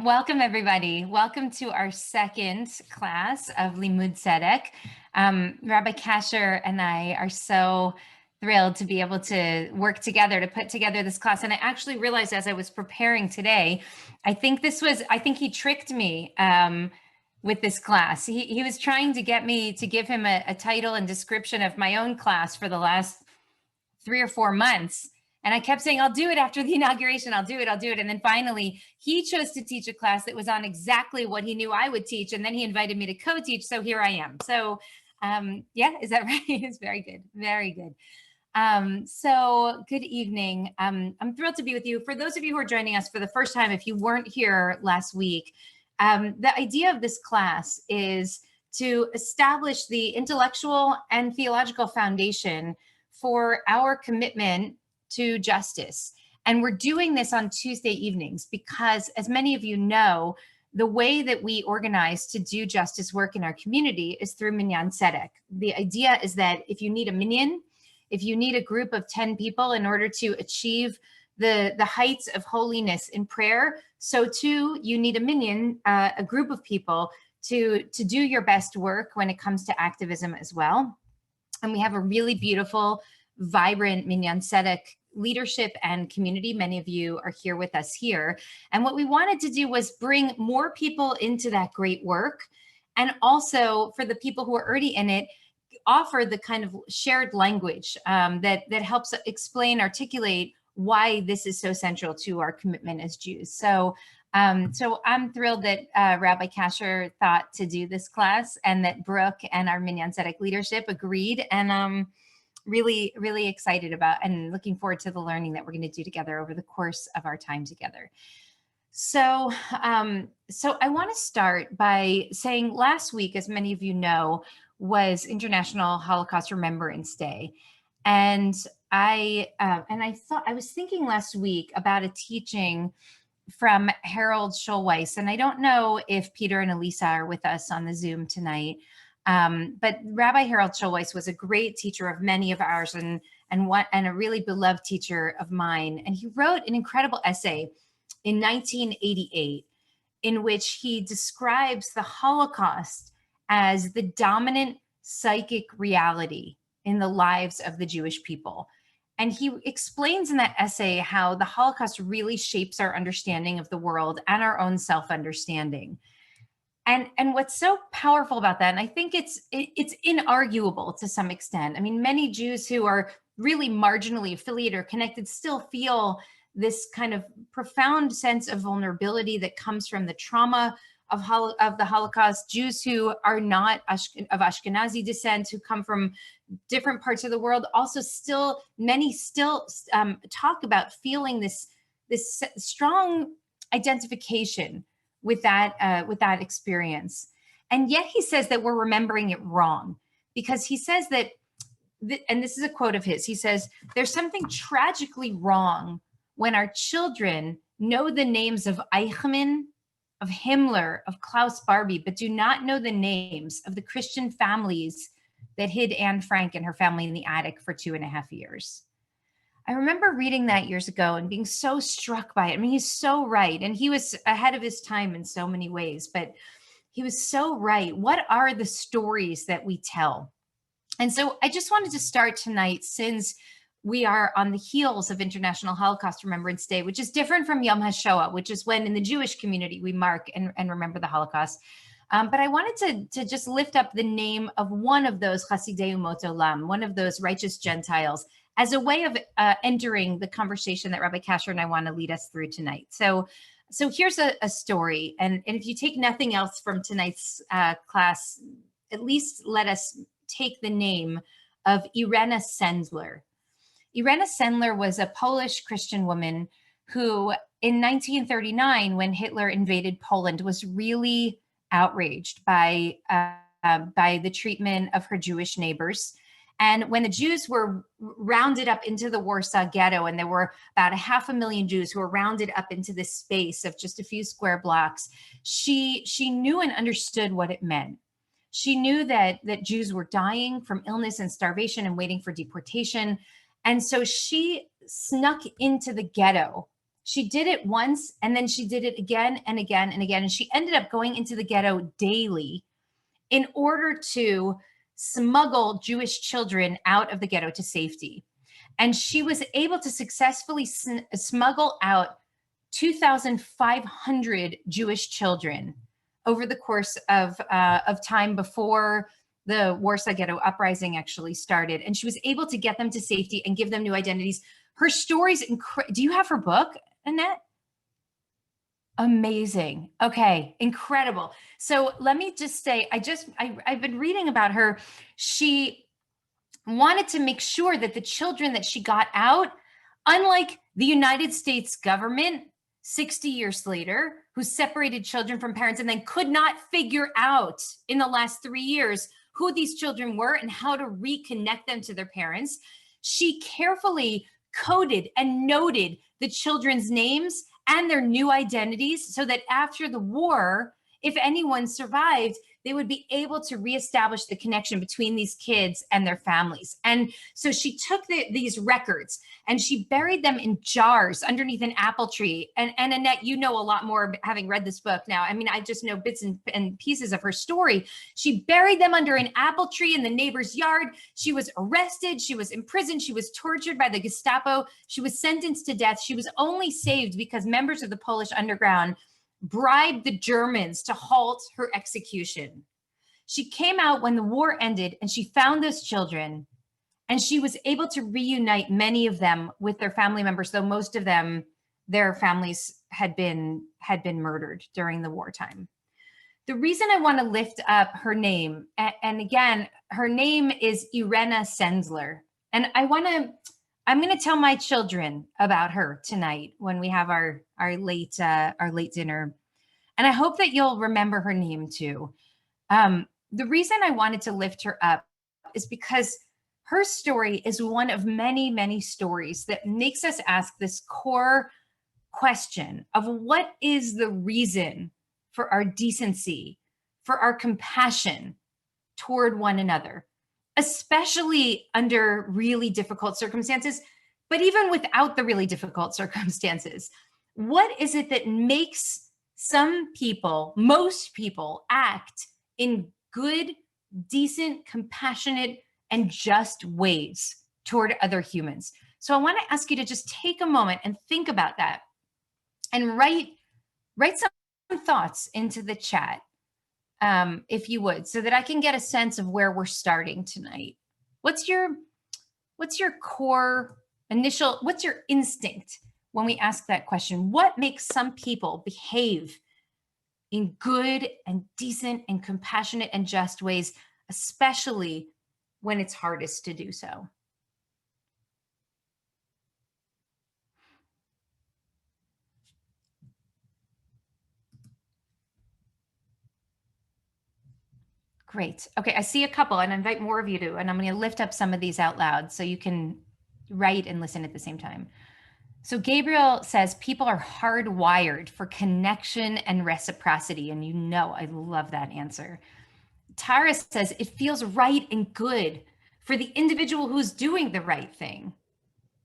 Welcome, everybody. Welcome to our second class of Limmud Tzedek. Rabbi Kasher and I are so thrilled to be able to work together to put together this class. And I actually realized as I was preparing today, I think he tricked me with this class. He was trying to get me to give him a title and description of my own class for the last 3 or 4 months. And I kept saying, I'll do it after the inauguration. I'll do it. And then finally, he chose to teach a class that was on exactly what he knew I would teach. And then he invited me to co-teach. So here I am. So yeah, is that right? It's very good. Very good. So good evening. I'm thrilled to be with you. For those of you who are joining us for the first time, if you weren't here last week, the idea of this class is to establish the intellectual and theological foundation for our commitment to justice. And we're doing this on Tuesday evenings because, as many of you know, the way that we organize to do justice work in our community is through Minyan Tzedek. The idea is that if you need a minyan, if you need a group of 10 people in order to achieve the heights of holiness in prayer, so too you need a minyan, a group of people to do your best work when it comes to activism as well. And we have a really beautiful, vibrant Minyan Tzedek leadership and community. Many of you are here with us here. And what we wanted to do was bring more people into that great work. And also for the people who are already in it, offer the kind of shared language that helps explain, articulate why this is so central to our commitment as Jews. So I'm thrilled that Rabbi Kasher thought to do this class and that Brooke and our Minyan Tzedek leadership agreed. And really, really excited about and looking forward to the learning that we're going to do together over the course of our time together. So I want to start by saying last week, as many of you know, was International Holocaust Remembrance Day. And I was thinking last week about a teaching from Harold Schulweis. And I don't know if Peter and Elisa are with us on the Zoom tonight. But Rabbi Harold Schulweis was a great teacher of many of ours and a really beloved teacher of mine. And he wrote an incredible essay in 1988 in which he describes the Holocaust as the dominant psychic reality in the lives of the Jewish people. And he explains in that essay how the Holocaust really shapes our understanding of the world and our own self-understanding. And what's so powerful about that, and I think it's inarguable to some extent. I mean, many Jews who are really marginally affiliated or connected still feel this kind of profound sense of vulnerability that comes from the trauma of the Holocaust. Jews who are not of Ashkenazi descent, who come from different parts of the world, also many still talk about feeling this strong identification with that experience. And yet he says that we're remembering it wrong, because he says that, and this is a quote of his, he says, there's something tragically wrong when our children know the names of Eichmann, of Himmler, of Klaus Barbie, but do not know the names of the Christian families that hid Anne Frank and her family in the attic for 2.5 years. I remember reading that years ago and being so struck by it. I mean, he's so right. And he was ahead of his time in so many ways, but he was so right. What are the stories that we tell? And so I just wanted to start tonight, since we are on the heels of International Holocaust Remembrance Day, which is different from Yom HaShoah, which is when in the Jewish community we mark and remember the Holocaust. But I wanted to just lift up the name of one of those Chasidei Umot Olam, one of those righteous Gentiles, as a way of entering the conversation that Rabbi Kasher and I want to lead us through tonight. So here's a story. And if you take nothing else from tonight's class, at least let us take the name of Irena Sendler. Irena Sendler was a Polish Christian woman who, in 1939, when Hitler invaded Poland, was really outraged by the treatment of her Jewish neighbors. And when the Jews were rounded up into the Warsaw Ghetto, and there were about 500,000 Jews who were rounded up into this space of just a few square blocks, she knew and understood what it meant. She knew that Jews were dying from illness and starvation and waiting for deportation. And so she snuck into the ghetto. She did it once, and then she did it again and again and again. And she ended up going into the ghetto daily in order to smuggle Jewish children out of the ghetto to safety. And she was able to successfully smuggle out 2,500 Jewish children over the course of time before the Warsaw Ghetto Uprising actually started. And she was able to get them to safety and give them new identities. Her story's do you have her book, Annette? Amazing. Okay, incredible. So let me just say, I've been reading about her. She wanted to make sure that the children that she got out, unlike the United States government 60 years later, who separated children from parents and then could not figure out in the last 3 years who these children were and how to reconnect them to their parents, she carefully coded and noted the children's names and their new identities so that after the war, if anyone survived, they would be able to reestablish the connection between these kids and their families. And so she took these records and she buried them in jars underneath an apple tree. And Annette, you know a lot more having read this book now. I mean, I just know bits and pieces of her story. She buried them under an apple tree in the neighbor's yard. She was arrested. She was imprisoned. She was tortured by the Gestapo. She was sentenced to death. She was only saved because members of the Polish underground bribed the Germans to halt her execution. She came out when the war ended and she found those children and she was able to reunite many of them with their family members, though most of them, their families had been murdered during the wartime. The reason I want to lift up her name, and again, her name is Irena Senzler, and I'm going to tell my children about her tonight when we have our late dinner. And I hope that you'll remember her name too. The reason I wanted to lift her up is because her story is one of many, many stories that makes us ask this core question of what is the reason for our decency, for our compassion toward one another, especially under really difficult circumstances, but even without the really difficult circumstances. What is it that makes some people, most people, act in good, decent, compassionate, and just ways toward other humans? So I want to ask you to just take a moment and think about that and write some thoughts into the chat, if you would, so that I can get a sense of where we're starting tonight. What's your core initial, what's your instinct when we ask that question? What makes some people behave in good and decent and compassionate and just ways, especially when it's hardest to do so? Great. Okay, I see a couple, and I invite more of you to, and I'm going to lift up some of these out loud so you can write and listen at the same time. So Gabriel says people are hardwired for connection and reciprocity, and you know I love that answer. Tara says it feels right and good for the individual who's doing the right thing.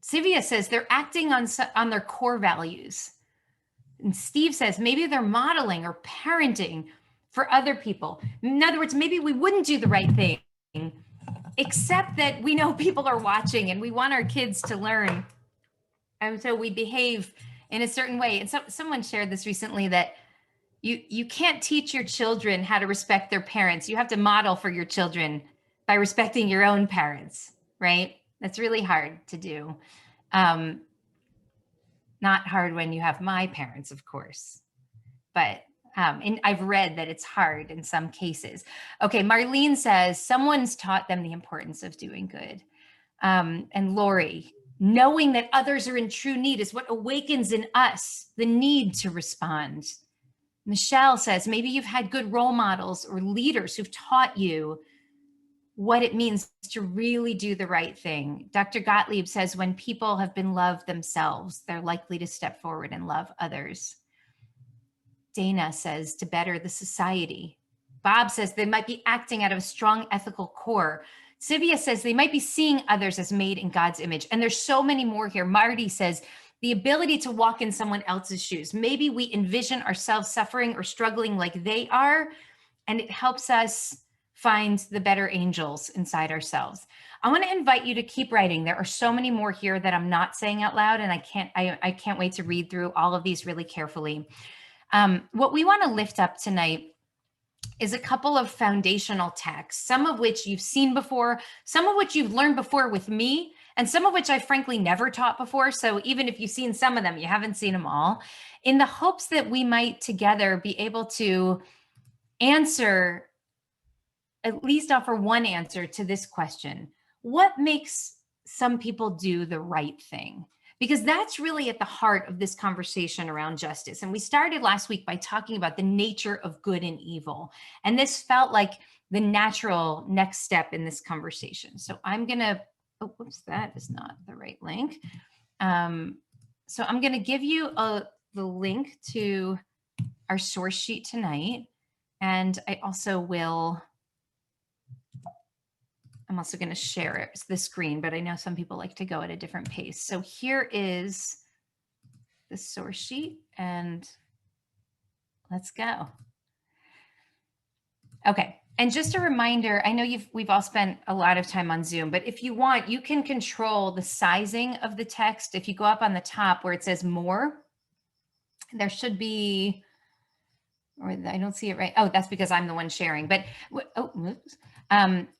Sivia says they're acting on their core values. And Steve says maybe they're modeling or parenting for other people. In other words, maybe we wouldn't do the right thing, except that we know people are watching and we want our kids to learn. And so we behave in a certain way. And so someone shared this recently, that you can't teach your children how to respect their parents. You have to model for your children by respecting your own parents, right? That's really hard to do. Not hard when you have my parents, of course, but and I've read that it's hard in some cases. Okay, Marlene says someone's taught them the importance of doing good. And Lori, knowing that others are in true need is what awakens in us the need to respond. Michelle says maybe you've had good role models or leaders who've taught you what it means to really do the right thing. Dr. Gottlieb says when people have been loved themselves, they're likely to step forward and love others. Dana says to better the society. Bob says they might be acting out of a strong ethical core. Sivia says they might be seeing others as made in God's image. And there's so many more here. Marty says the ability to walk in someone else's shoes. Maybe we envision ourselves suffering or struggling like they are, and it helps us find the better angels inside ourselves. I want to invite you to keep writing. There are so many more here that I'm not saying out loud, and I can't wait to read through all of these really carefully. What we want to lift up tonight is a couple of foundational texts, some of which you've seen before, some of which you've learned before with me, and some of which I frankly never taught before. So even if you've seen some of them, you haven't seen them all, in the hopes that we might together be able to answer, at least offer one answer to this question: what makes some people do the right thing? Because that's really at the heart of this conversation around justice. And we started last week by talking about the nature of good and evil. And this felt like the natural next step in this conversation. So I'm going to, oh, whoops, that is not the right link. So I'm going to give you the link to our source sheet tonight. And I also will, I'm also going to share the screen, but I know some people like to go at a different pace. So here is the source sheet, and let's go. Okay. And just a reminder, I know we've all spent a lot of time on Zoom, but if you want, you can control the sizing of the text. If you go up on the top where it says more, there should be, or I don't see it right. Oh, that's because I'm the one sharing, but, oh, oops.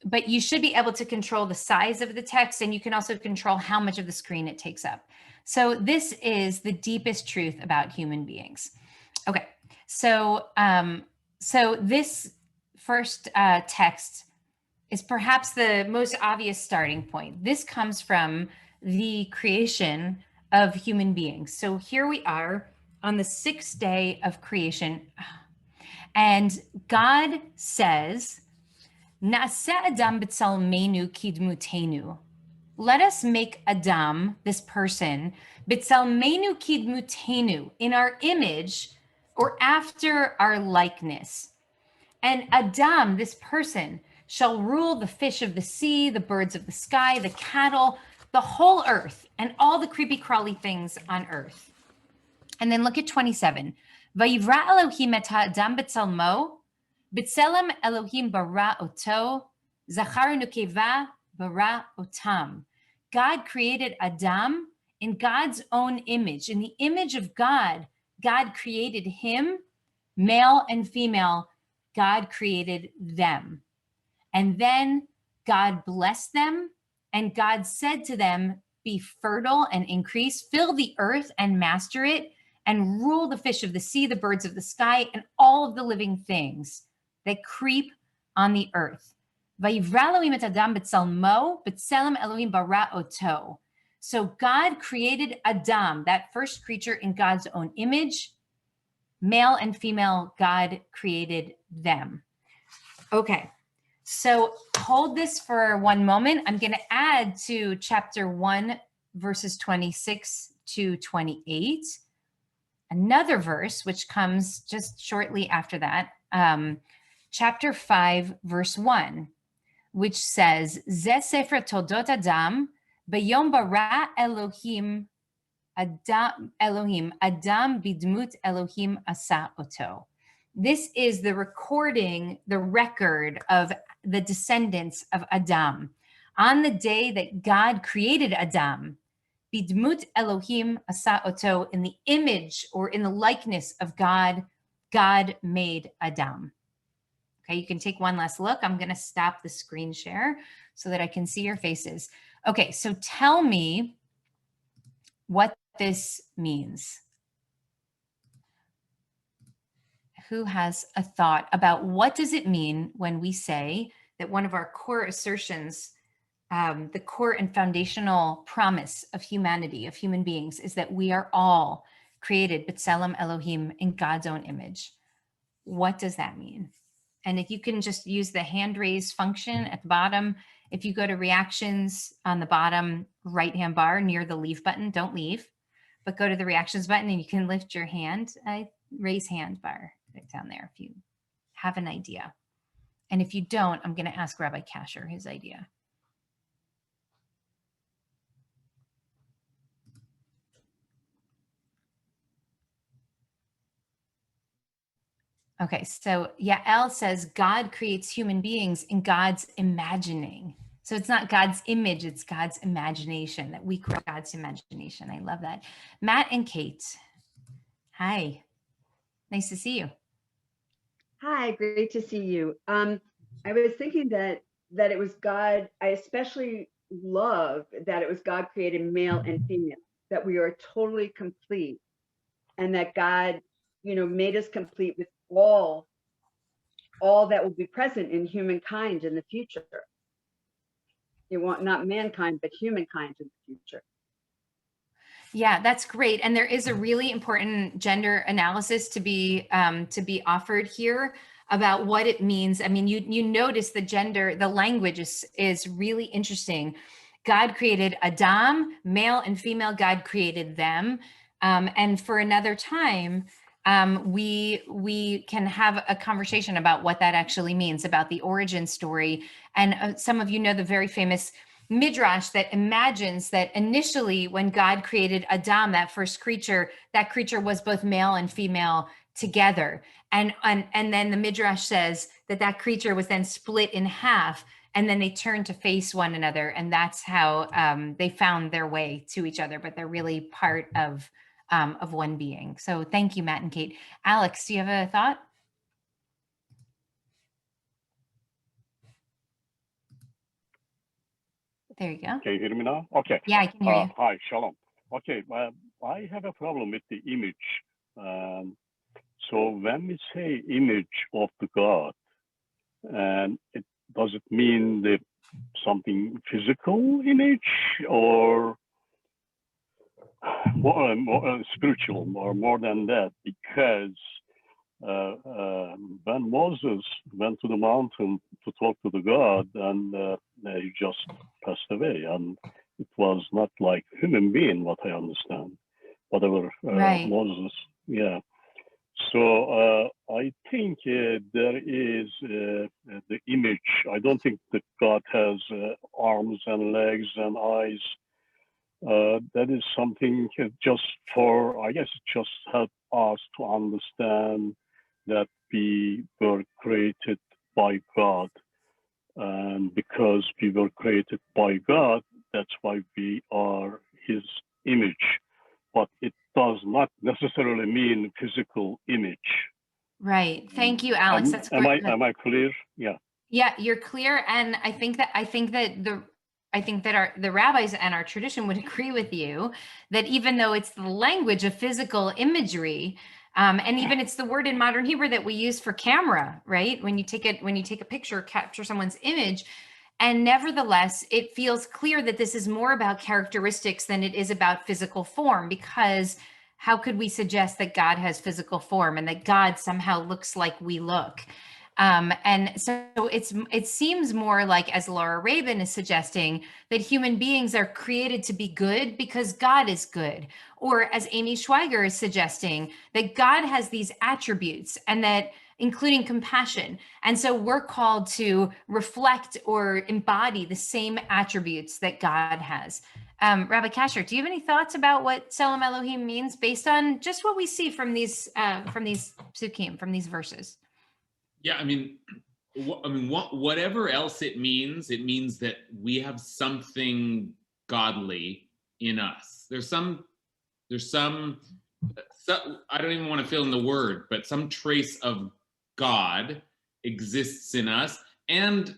But you should be able to control the size of the text, and you can also control how much of the screen it takes up. So this is the deepest truth about human beings. Okay, so so this first text is perhaps the most obvious starting point. This comes from the creation of human beings. So here we are on the 6th day of creation, and God says, Na'aseh Adam b'tzelmeinu kidmutenu. Let us make Adam, this person, b'tzelmeinu kidmutenu, in our image or after our likeness. And Adam, this person, shall rule the fish of the sea, the birds of the sky, the cattle, the whole earth, and all the creepy crawly things on earth. And then look at 27. Vayivra Elohim et ha'adam b'tzelmo, B'tselem Elohim bara oto, Zachar nukeva bara otam. God created Adam in God's own image. In the image of God, God created him, male and female. God created them. And then God blessed them, and God said to them, be fertile and increase, fill the earth and master it, and rule the fish of the sea, the birds of the sky, and all of the living things that creep on the earth. Vayivra Elohim et Adam b'tzelmo, b'tzelem Elohim bara oto. So God created Adam, that first creature, in God's own image. Male and female, God created them. Okay, so hold this for one moment. I'm going to add to chapter 1, verses 26 to 28, another verse, which comes just shortly after that. Chapter 5, verse 1, which says, Ze sefer toldot Adam, b'yom bara Elohim, Adam bidmut Elohim asa oto. This is the recording, the record of the descendants of Adam. On the day that God created Adam, bidmut Elohim asa oto, in the image or in the likeness of God, God made Adam. Okay, you can take one last look. I'm going to stop the screen share so that I can see your faces. Okay, so tell me what this means. Who has a thought about what does it mean when we say that one of our core assertions, the core and foundational promise of humanity, of human beings, is that we are all created b'tselem Elohim, in God's own image? What does that mean? And if you can just use the hand raise function at the bottom, if you go to reactions on the bottom right-hand bar near the leave button, don't leave, but go to the reactions button and you can lift your hand, raise hand bar right down there if you have an idea. And if you don't, I'm going to ask Rabbi Kasher his idea. Okay, so Yael says God creates human beings in God's imagining. So it's not God's image, it's God's imagination, that we create God's imagination. I love that. Matt and Kate, hi, nice to see you. Hi, great to see you. I was thinking that it was God. I especially love that it was God created male and female, that we are totally complete, and that God, made us complete with all that will be present in humankind in the future. You want not mankind, but humankind in the future. Yeah, that's great. And there is a really important gender analysis to be offered here about what it means. I mean, you notice the language is really interesting. God created Adam, male and female. God created them. And for another time, we can have a conversation about what that actually means, about the origin story. And some of you know the very famous midrash that imagines that initially when God created Adam, that first creature, that creature was both male and female together. And then the midrash says that creature was then split in half, and then they turned to face one another, and that's how they found their way to each other. But they're really part of one being. So thank you, Matt and Kate. Alex, do you have a thought? There you go. Can you hear me now? Okay. Yeah, I can hear you. Hi, shalom. Okay, I have a problem with the image. So when we say image of the God, and does it mean something physical image or more spiritual or more than that? Because when Moses went to the mountain to talk to the God, and he just passed away, and it was not like human being, what I understand, whatever Right. Moses, yeah. So I think there is the image. I don't think that God has arms and legs and eyes. That is something just for, I guess, just help us to understand that we were created by God. And because we were created by God, that's why we are his image. But it does not necessarily mean physical image. Right. Thank you, Alex. That's great. Am I clear? Yeah. Yeah, you're clear. And I think that the rabbis and our tradition would agree with you that even though it's the language of physical imagery, and even it's the word in modern Hebrew that we use for camera, right? When you take a picture, capture someone's image, and nevertheless, it feels clear that this is more about characteristics than it is about physical form, because how could we suggest that God has physical form and that God somehow looks like we look? And so it seems more like, as Laura Rabin is suggesting, that human beings are created to be good because God is good. Or as Amy Schweiger is suggesting, that God has these attributes, and that including compassion. And so we're called to reflect or embody the same attributes that God has. Rabbi Kasher, do you have any thoughts about what Tselem Elohim means based on just what we see from these psukim, from these verses? Yeah, I mean, whatever else it means that we have something godly in us. There's some I don't even want to fill in the word, but some trace of God exists in us, and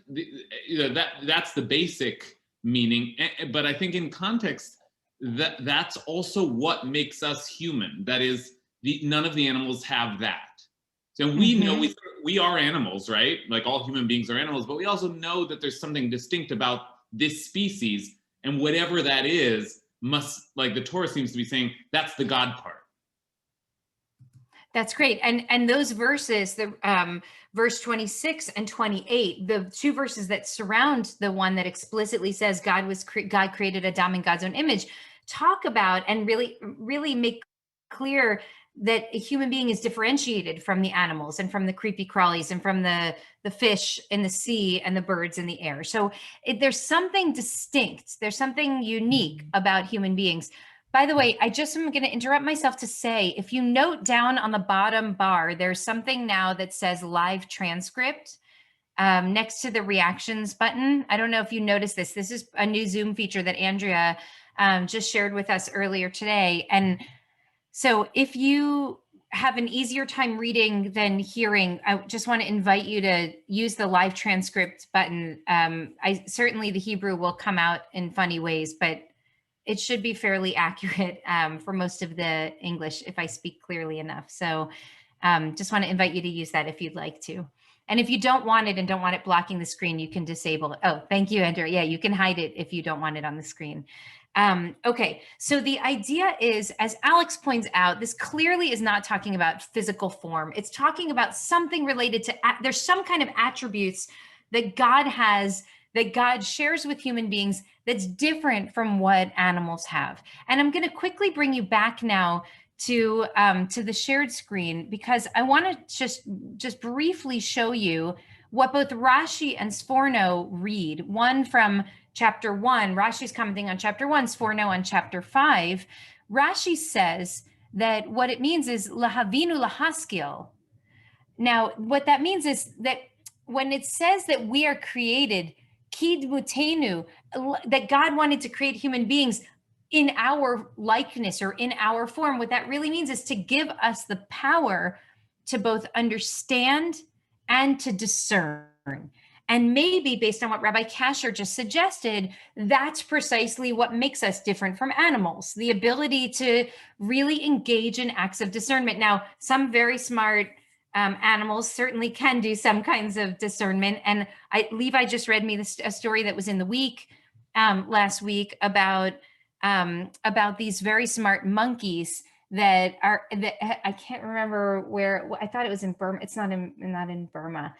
that's the basic meaning. But I think in context, that's also what makes us human. That is, none of the animals have that. So we know we are animals, right? Like all human beings are animals, but we also know that there's something distinct about this species, and whatever that is must, like the Torah seems to be saying, that's the God part. That's great. And those verses, the verse 26 and 28, the two verses that surround the one that explicitly says God created Adam in God's own image, talk about and really make clear that a human being is differentiated from the animals and from the creepy crawlies and from the fish in the sea and the birds in the air. So there's something distinct, there's something unique about human beings. By the way, I just am going to interrupt myself to say, if you note down on the bottom bar, there's something now that says live transcript next to the reactions button. I don't know if you noticed this. This is a new Zoom feature that Andrea just shared with us earlier today. And so if you have an easier time reading than hearing, I just want to invite you to use the live transcript button. Certainly the Hebrew will come out in funny ways, but it should be fairly accurate for most of the English if I speak clearly enough. So just want to invite you to use that if you'd like to. And if you don't want it and don't want it blocking the screen, you can disable it. Oh, thank you, Andrew. Yeah, you can hide it if you don't want it on the screen. Okay, so the idea is, as Alex points out, this clearly is not talking about physical form. It's talking about something related to, there's some kind of attributes that God has, that God shares with human beings that's different from what animals have. And I'm going to quickly bring you back now to the shared screen, because I want to just briefly show you what both Rashi and Sforno read. One from chapter 1, Rashi's commenting on chapter 1, Sforno on chapter 5. Rashi says that what it means is lahavinu lahaskil. Now, what that means is that when it says that we are created, kidmutenu, that God wanted to create human beings in our likeness or in our form, what that really means is to give us the power to both understand and to discern. And maybe based on what Rabbi Kasher just suggested, that's precisely what makes us different from animals, the ability to really engage in acts of discernment. Now, some very smart animals certainly can do some kinds of discernment. And Levi just read me a story that was in the week last week about these very smart monkeys that I can't remember where. I thought it was in Burma. It's not in Burma.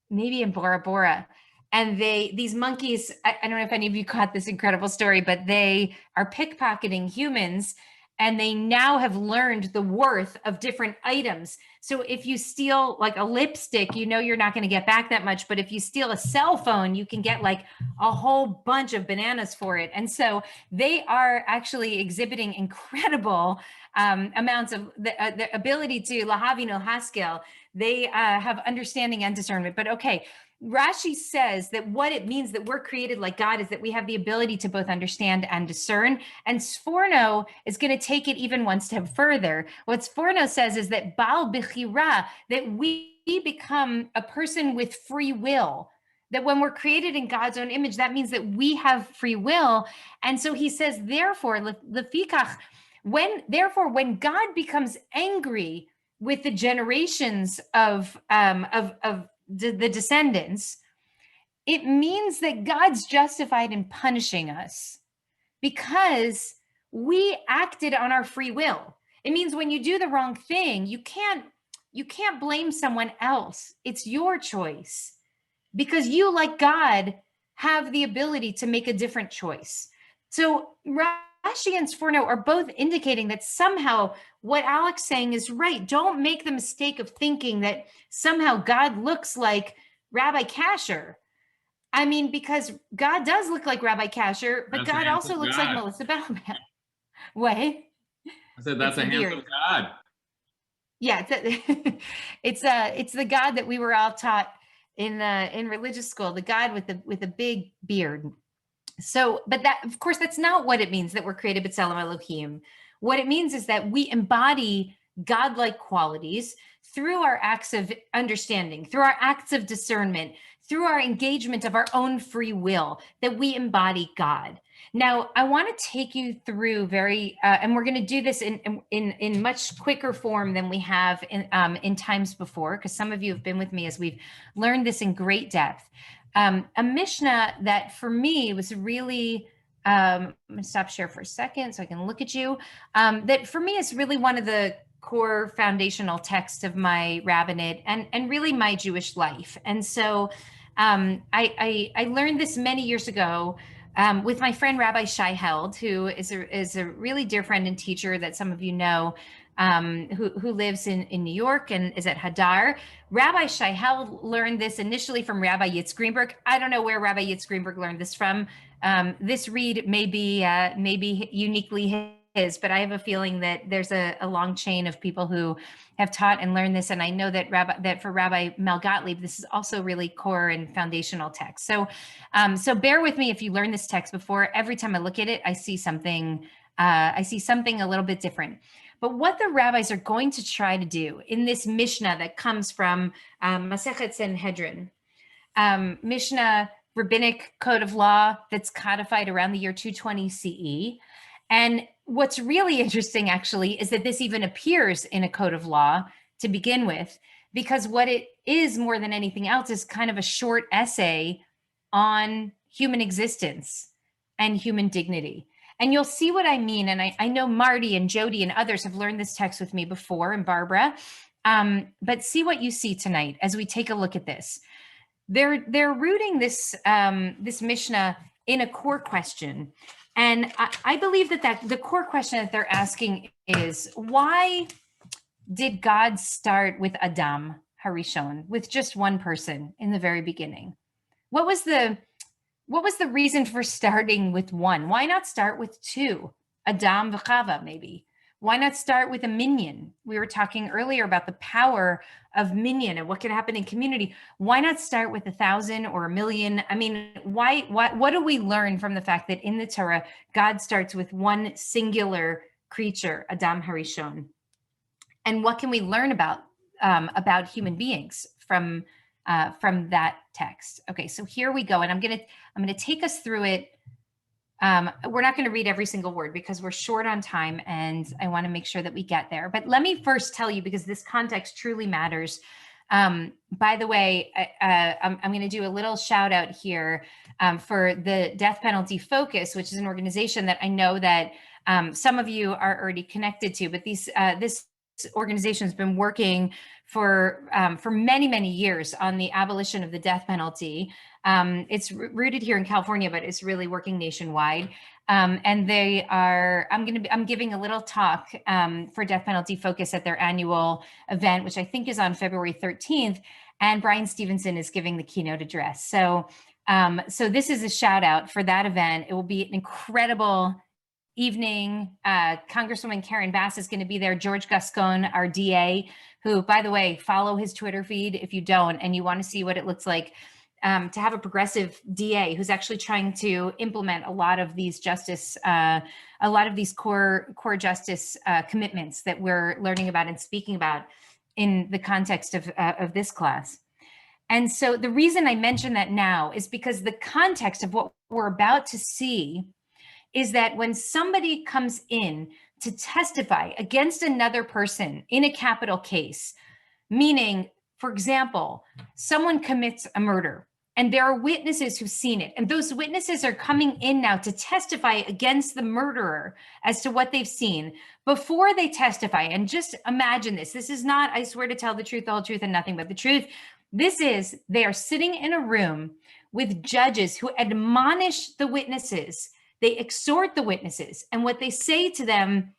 Maybe in Bora Bora. And these monkeys, I don't know if any of you caught this incredible story, but they are pickpocketing humans, and they now have learned the worth of different items. So if you steal like a lipstick, you know you're not going to get back that much. But if you steal a cell phone, you can get like a whole bunch of bananas for it. And so they are actually exhibiting incredible amounts of the ability to lahavinu haskel. They have understanding and discernment. But okay, Rashi says that what it means that we're created like God is that we have the ability to both understand and discern. And Sforno is going to take it even one step further. What Sforno says is that Baal Bechira, that we become a person with free will, that when we're created in God's own image, that means that we have free will. And so he says, therefore, lefikach, when God becomes angry with the generations of the descendants, it means that God's justified in punishing us because we acted on our free will. It means when you do the wrong thing, you can't blame someone else. It's your choice, because you, like God, have the ability to make a different choice. So Rashi and Sforno are both indicating that somehow what Alex is saying is right. Don't make the mistake of thinking that somehow God looks like Rabbi Kasher. I mean, because God does look like Rabbi Kasher, but That's God also looks like Melissa Bellman. What? I said that's a handsome God. Yeah, it's the God that we were all taught in religious school, the God with a big beard. So, but that, of course, that's not what it means that we're created b'tselem Elohim. What it means is that we embody godlike qualities through our acts of understanding, through our acts of discernment, through our engagement of our own free will, that we embody God. Now, I want to take you through and we're going to do this in much quicker form than we have in times before, because some of you have been with me as we've learned this in great depth. A Mishnah that for me was really, I'm going to stop share for a second so I can look at you. That for me is really one of the core foundational texts of my rabbinate and really my Jewish life. And so I learned this many years ago with my friend Rabbi Shai Held, who is a really dear friend and teacher that some of you know, who lives in New York and is at Hadar. Rabbi Shai Held learned this initially from Rabbi Yitz Greenberg. I don't know where Rabbi Yitz Greenberg learned this from. This read may be uniquely his, but I have a feeling that there's a long chain of people who have taught and learned this. And I know that for Rabbi Mel Gottlieb, this is also really core and foundational text. So, so bear with me if you learn this text before. Every time I look at it, I see something a little bit different. But what the rabbis are going to try to do in this Mishnah that comes from Masechet Sanhedrin, Mishnah, rabbinic code of law that's codified around the year 220 CE. And what's really interesting, actually, is that this even appears in a code of law to begin with, because what it is more than anything else is kind of a short essay on human existence and human dignity. And you'll see what I mean. And I know Marty and Jody and others have learned this text with me before, and Barbara. But see what you see tonight as we take a look at this. They're rooting this this Mishnah in a core question. And I believe that the core question that they're asking is, why did God start with Adam Harishon, with just one person in the very beginning? What was the reason for starting with one? Why not start with two? Adam v'Chava, maybe. Why not start with a minyan? We were talking earlier about the power of minyan and what can happen in community. Why not start with 1,000 or 1,000,000? I mean, what do we learn from the fact that in the Torah, God starts with one singular creature, Adam Harishon? And what can we learn about human beings from that text? Okay, so here we go, and I'm gonna take us through it. We're not going to read every single word because we're short on time and I want to make sure that we get there. But let me first tell you, because this context truly matters. By the way, I'm going to do a little shout out here for the Death Penalty Focus, which is an organization that I know that some of you are already connected to, but this organization has been working for many, many years on the abolition of the death penalty. It's rooted here in California, but it's really working nationwide. And they are, I'm giving a little talk for Death Penalty Focus at their annual event, which I think is on February 13th. And Brian Stevenson is giving the keynote address. So this is a shout out for that event. It will be an incredible evening. Congresswoman Karen Bass is going to be there. George Gascon, our DA, who, by the way, follow his Twitter feed if you don't, and you want to see what it looks like to have a progressive DA who's actually trying to implement a lot of these core justice commitments that we're learning about and speaking about in the context of this class. And so the reason I mention that now is because the context of what we're about to see is that when somebody comes in to testify against another person in a capital case, meaning, for example, someone commits a murder and there are witnesses who've seen it, and those witnesses are coming in now to testify against the murderer as to what they've seen before they testify. And just imagine this. This is not, I swear to tell the truth, the whole truth, and nothing but the truth. This is, they are sitting in a room with judges who admonish the witnesses. They exhort the witnesses, and what they say to them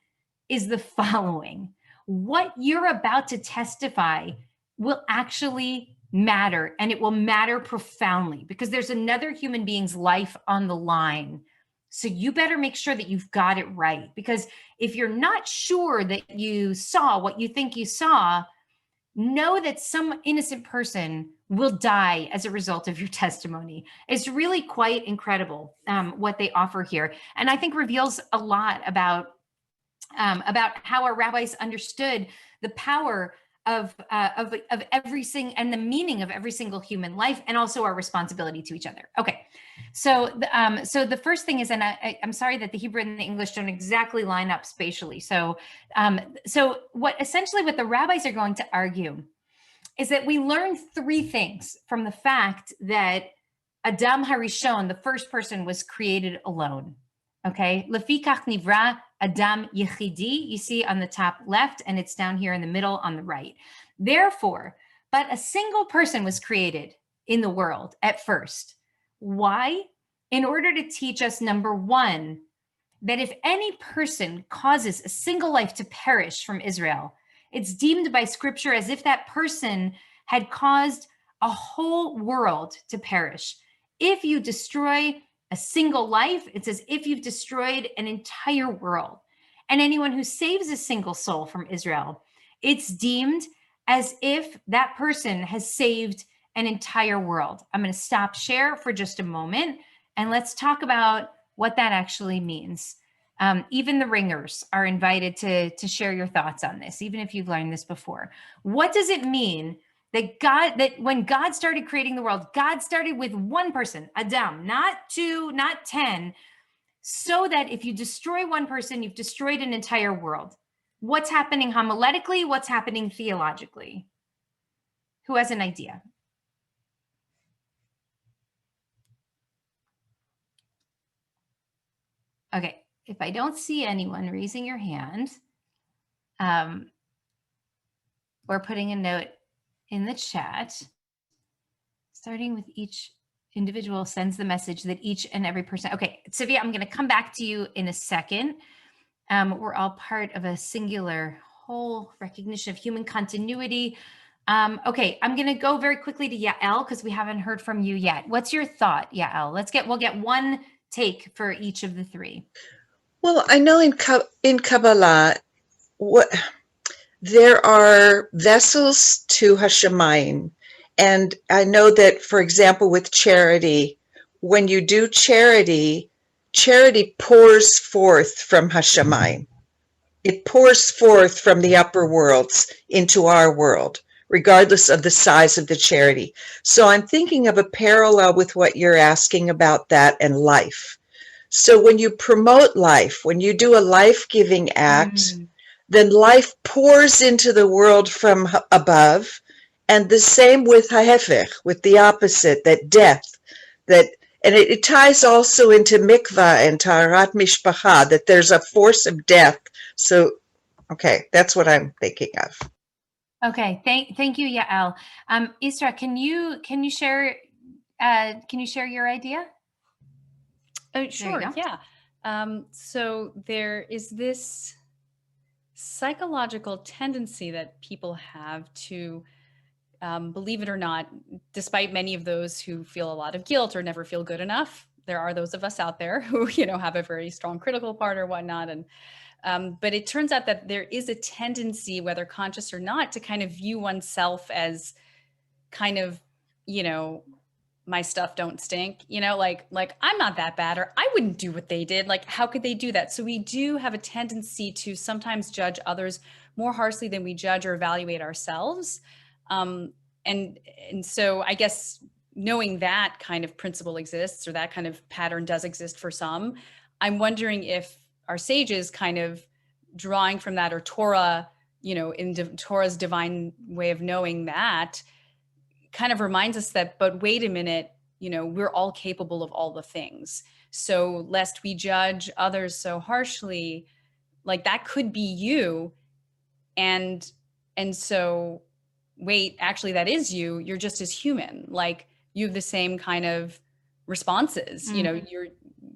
is the following: what you're about to testify will actually matter, and it will matter profoundly because there's another human being's life on the line. So you better make sure that you've got it right, because if you're not sure that you saw what you think you saw, know that some innocent person will die as a result of your testimony. It's really quite incredible what they offer here, and I think reveals a lot about how our rabbis understood the power of everything and the meaning of every single human life, and also our responsibility to each other. Okay, so the first thing is, and I'm sorry that the Hebrew and the English don't exactly line up spatially. So what the rabbis are going to argue is that we learn three things from the fact that Adam Harishon, the first person, was created alone. Okay, Lefikach nivra Adam Yechidi, you see on the top left, and it's down here in the middle on the right. Therefore, but a single person was created in the world at first. Why? In order to teach us, number one, that if any person causes a single life to perish from Israel, it's deemed by scripture as if that person had caused a whole world to perish. If you destroy a single life, it's as if you've destroyed an entire world. And anyone who saves a single soul from Israel, it's deemed as if that person has saved an entire world. I'm going to stop share for just a moment, and let's talk about what that actually means. Even the ringers are invited to share your thoughts on this, even if you've learned this before. What does it mean that when God started creating the world, God started with one person, Adam, not 2, not 10, so that if you destroy one person, you've destroyed an entire world. What's happening homiletically? What's happening theologically? Who has an idea? Okay, if I don't see anyone raising your hand, or putting a note in the chat, starting with each individual sends the message that each and every person. Okay, Sylvia, I'm going to come back to you in a second. We're all part of a singular whole, recognition of human continuity. Okay, I'm going to go very quickly to Yael because we haven't heard from you yet. What's your thought, Yael? We'll get one take for each of the three. Well, I know in Kabbalah, there are vessels to Hashemayim. And I know that, for example, with charity, when you do charity, charity pours forth from Hashemayim. It pours forth from the upper worlds into our world, regardless of the size of the charity. So I'm thinking of a parallel with what you're asking about that and life. So when you promote life, when you do a life-giving act, then life pours into the world from above, and the same with hahefech, with the opposite, that death, and it ties also into mikvah and taharat mishpacha, that there's a force of death. So, okay, that's what I'm thinking of. Okay, thank you, Yael. Isra, can you share your idea? Oh, sure. Yeah. So there is this psychological tendency that people have to, believe it or not, despite many of those who feel a lot of guilt or never feel good enough, there are those of us out there who, have a very strong critical part or whatnot. And but it turns out that there is a tendency, whether conscious or not, to kind of view oneself as kind of, my stuff don't stink, like I'm not that bad, or I wouldn't do what they did. Like, how could they do that? So we do have a tendency to sometimes judge others more harshly than we judge or evaluate ourselves. And so I guess knowing that kind of principle exists, or that kind of pattern does exist for some, I'm wondering if our sages kind of drawing from that, or Torah, in Torah's divine way of knowing that, kind of reminds us that, but wait a minute, we're all capable of all the things. So lest we judge others so harshly, like that could be you. And so wait, actually that is you. You're just as human. Like you have the same kind of responses,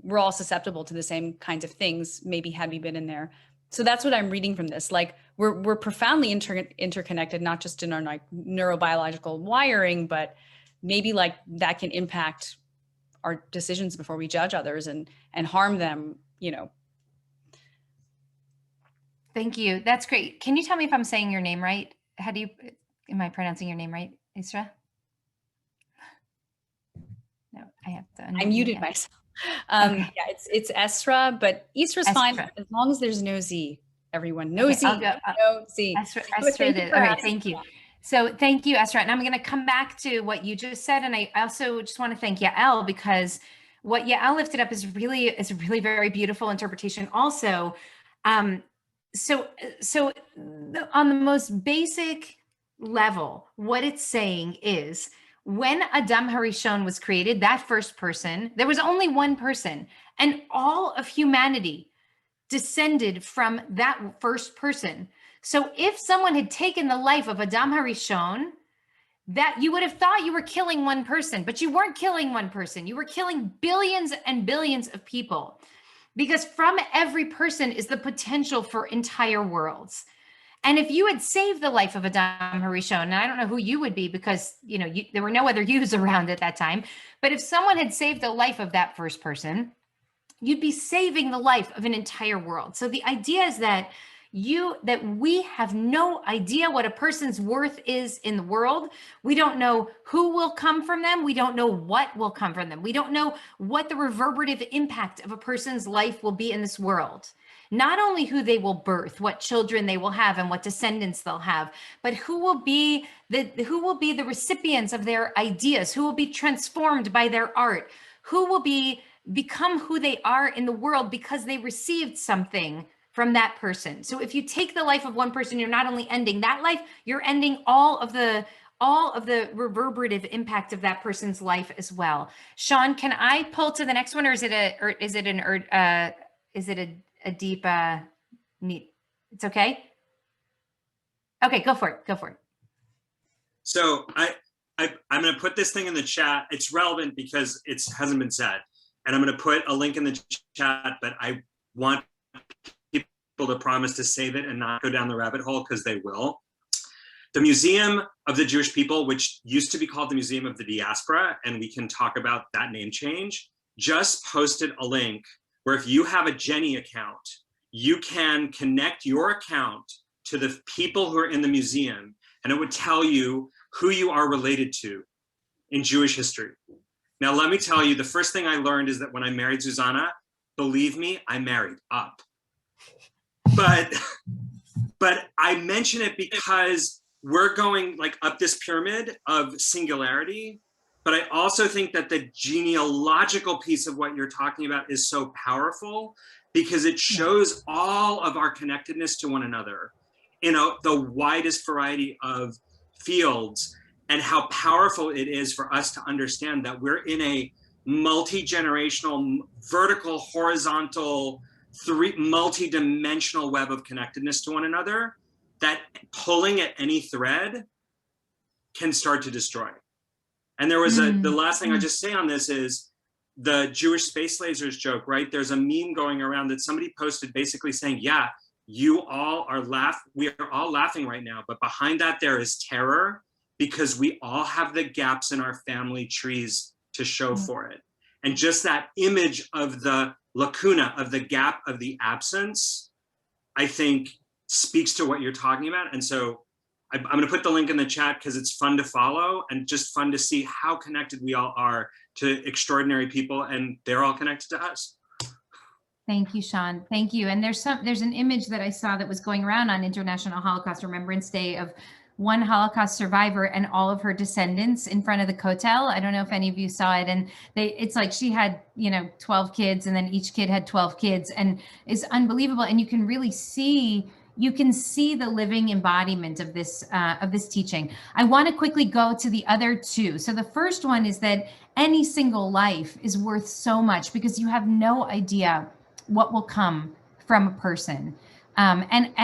we're all susceptible to the same kinds of things, maybe had we been in there. So that's what I'm reading from this. Like we're profoundly interconnected, not just in our like neurobiological wiring, but maybe like that can impact our decisions before we judge others and harm them, Thank you. That's great. Can you tell me if I'm saying your name right? Am I pronouncing your name right, Isra? No, I have to. I muted myself. Okay. Yeah, it's Esra, but Isra's fine as long as there's no Z. Everyone, no Z. No Z. Esra, all right, thank you. So thank you, Esra. And I'm going to come back to what you just said. And I also just want to thank Yael, because what Yael lifted up is really very beautiful interpretation also. So on the most basic level, what it's saying is, when Adam Harishon was created, that first person, there was only one person, and all of humanity descended from that first person. So if someone had taken the life of Adam Harishon, that you would have thought you were killing one person, but you weren't killing one person. You were killing billions and billions of people, because from every person is the potential for entire worlds. And if you had saved the life of Adam Harishon, and I don't know who you would be because, you know, there were no other Jews around at that time, but if someone had saved the life of that first person, you'd be saving the life of an entire world. So the idea is that we have no idea what a person's worth is in the world. We don't know who will come from them. We don't know what will come from them. We don't know what the reverberative impact of a person's life will be in this world. Not only who they will birth, what children they will have, and what descendants they'll have, but who will be the recipients of their ideas, who will be transformed by their art, who will become who they are in the world because they received something from that person. So if you take the life of one person, you're not only ending that life, you're ending all of the reverberative impact of that person's life as well. Sean, can I pull to the next one, or is it a deep neat? It's okay. Okay, go for it. Go for it. So I'm going to put this thing in the chat. It's relevant because it hasn't been said, and I'm going to put a link in the chat. But I want people to promise to save it and not go down the rabbit hole, because they will. The Museum of the Jewish People, which used to be called the Museum of the Diaspora, and we can talk about that name change, just posted a link where if you have a Jenny account, you can connect your account to the people who are in the museum, and it would tell you who you are related to in Jewish history. Now, let me tell you, the first thing I learned is that when I married Susanna, believe me, I married up. But I mention it because we're going like up this pyramid of singularity. But I also think that the genealogical piece of what you're talking about is so powerful, because it shows all of our connectedness to one another in the widest variety of fields, and how powerful it is for us to understand that we're in a multi-generational, vertical, horizontal, multi-dimensional web of connectedness to one another, that pulling at any thread can start to destroy. And there was the last thing I just say on this is the Jewish space lasers joke, right? There's a meme going around that somebody posted basically saying, yeah, we are all laughing right now, but behind that there is terror, because we all have the gaps in our family trees to show for it. And just that image of the lacuna, of the gap, of the absence, I think speaks to what you're talking about. And so I'm going to put the link in the chat because it's fun to follow and just fun to see how connected we all are to extraordinary people, and they're all connected to us. Thank you, Sean. Thank you. And there's an image that I saw that was going around on International Holocaust Remembrance Day of one Holocaust survivor and all of her descendants in front of the Kotel. I don't know if any of you saw it. And it's like she had, 12 kids, and then each kid had 12 kids, and it's unbelievable. And you can really see the living embodiment of this teaching. I want to quickly go to the other two. So the first one is that any single life is worth so much, because you have no idea what will come from a person. And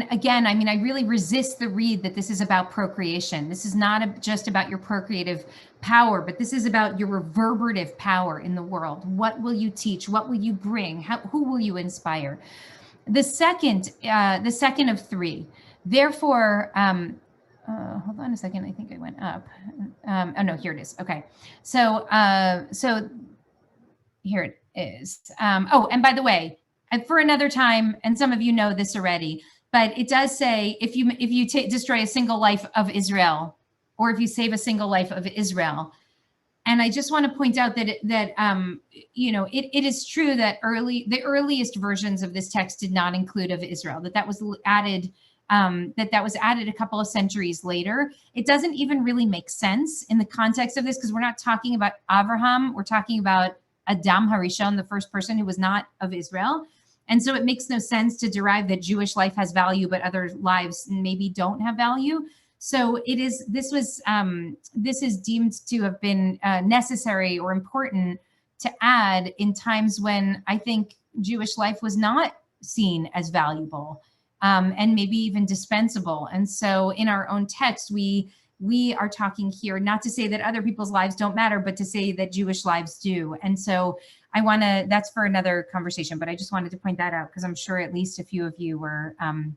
again, I mean, I really resist the read that this is about procreation. This is not just about your procreative power, but this is about your reverberative power in the world. What will you teach? What will you bring? Who will you inspire? The second of three. Therefore, hold on a second. I think I went up. Oh no, here it is. Okay, so here it is. Oh, and by the way, for another time, and some of you know this already, but it does say if you destroy a single life of Israel, or if you save a single life of Israel. And I just want to point out that it is true that the earliest versions of this text did not include of Israel, that was added a couple of centuries later. It doesn't even really make sense in the context of this, because we're not talking about Abraham, we're talking about Adam Harishon, the first person who was not of Israel. And so it makes no sense to derive that Jewish life has value, but other lives maybe don't have value. So this is deemed to have been necessary or important to add in times when I think Jewish life was not seen as valuable, and maybe even dispensable. And so in our own text, we are talking here, not to say that other people's lives don't matter, but to say that Jewish lives do. And so that's for another conversation, but I just wanted to point that out, because I'm sure at least a few of you were kind